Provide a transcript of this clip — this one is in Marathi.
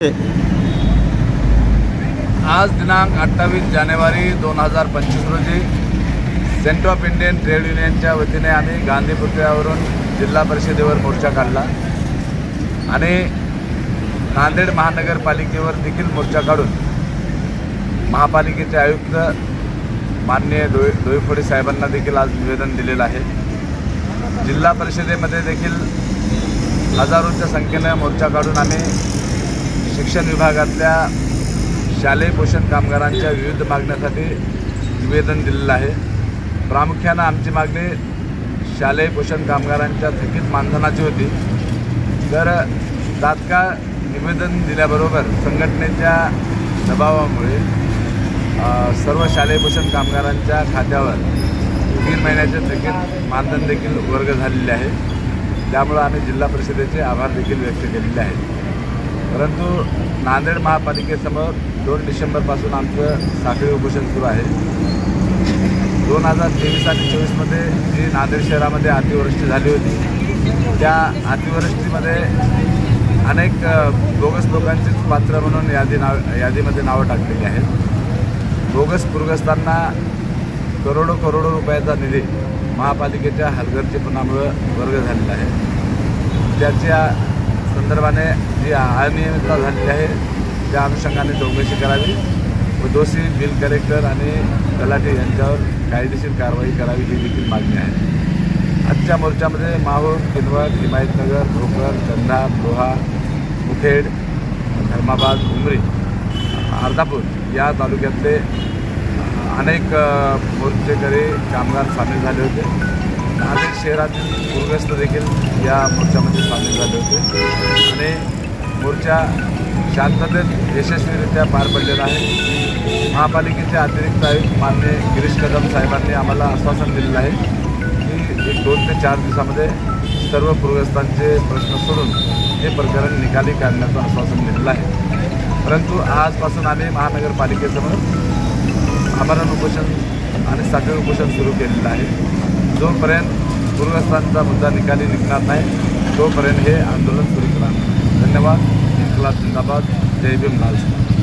आज दिनांक 28 जानेवारी 2025 रोजी सेंटर ऑफ इंडियन ट्रेड युनियनच्या वतीने आम्ही गांधी पुतळ्यावरून जिल्हा परिषदेवर मोर्चा काढला आणि नांदेड महानगरपालिकेवर देखील मोर्चा काढून महापालिकेचे आयुक्त माननीय डोईफोडे साहेबांना देखील आज निवेदन दिलेलं आहे। जिल्हा परिषदेमध्ये देखील हजारोच्या संख्येने मोर्चा काढून आम्ही शिक्षण विभागातल्या शालेय पोषण कामगारांच्या विविध मागण्यासाठी निवेदन दिलेलं आहे। प्रामुख्यानं आमची मागणी शालेय पोषण कामगारांच्या थकीत मानधनाची होती। तर तात्काळ निवेदन दिल्याबरोबर संघटनेच्या दबावामुळे सर्व शालेय पोषण कामगारांच्या खात्यावर 3 महिन्याचे थकीत मानधन देखील वर्ग झालेले आहे। त्यामुळे आम्ही जिल्हा परिषदेचे आभार देखील व्यक्त केलेले आहेत। परंतु नांदेड महापालिकेसमोर 2 डिसेंबरपासून आमचं साखळी उपोषण सुरू आहे। 2023 आणि 24मध्ये जी नांदेड शहरामध्ये अतिवृष्टी झाली होती, त्या अतिवृष्टीमध्ये अनेक बोगस लोकांचीच पात्र म्हणून यादीमध्ये नावं टाकलेली आहेत। बोगस पूरग्रस्तांना करोडो रुपयाचा निधी महापालिकेच्या हलगर्जीपणामुळे वर्ग झालेला आहे। त्याच्या संदर्भाने जी अनियमितता झालेली आहे त्या अनुषंगाने चौकशी करावी व दोषी बिल कलेक्टर आणि तलाठी यांच्यावर कायदेशीर कारवाई करावी ही देखील मागणी आहे। आजच्या मोर्चामध्ये माहूर, किनवट, हिमायतनगर, भोकर, कंधार, लोहा, मुखेड, धर्माबाद, उमरी, अर्धापूर या तालुक्यातले अनेक मोर्चेकरी कामगार सामील झाले होते। नांदेड शहरातील पूरग्रस्त देखील या मोर्चामध्ये सामील झाले होते आणि मोर्चा शांततेत यशस्वीरित्या पार पडलेला आहे। महापालिकेचे अतिरिक्त आयुक्त माननीय गिरीश कदम साहेबांनी आम्हाला आश्वासन दिलेलं आहे की 2 ते 4 दिवसामध्ये सर्व पूरग्रस्तांचे प्रश्न सोडून हे प्रकरण निकाली काढण्याचं आश्वासन दिलेलं आहे। परंतु आजपासून आम्ही महानगरपालिकेसमोर आमरण उपोषण आणि साखळी उपोषण सुरू केलेलं आहे। जोपर्यंत पूरग्रस्तांचा मुद्दा निकाली निघणार नाही तोपर्यंत हे आंदोलन सुरू करणार। धन्यवाद। इन्कलाब जिंदाबाद। जय भीम, लाल सलाम।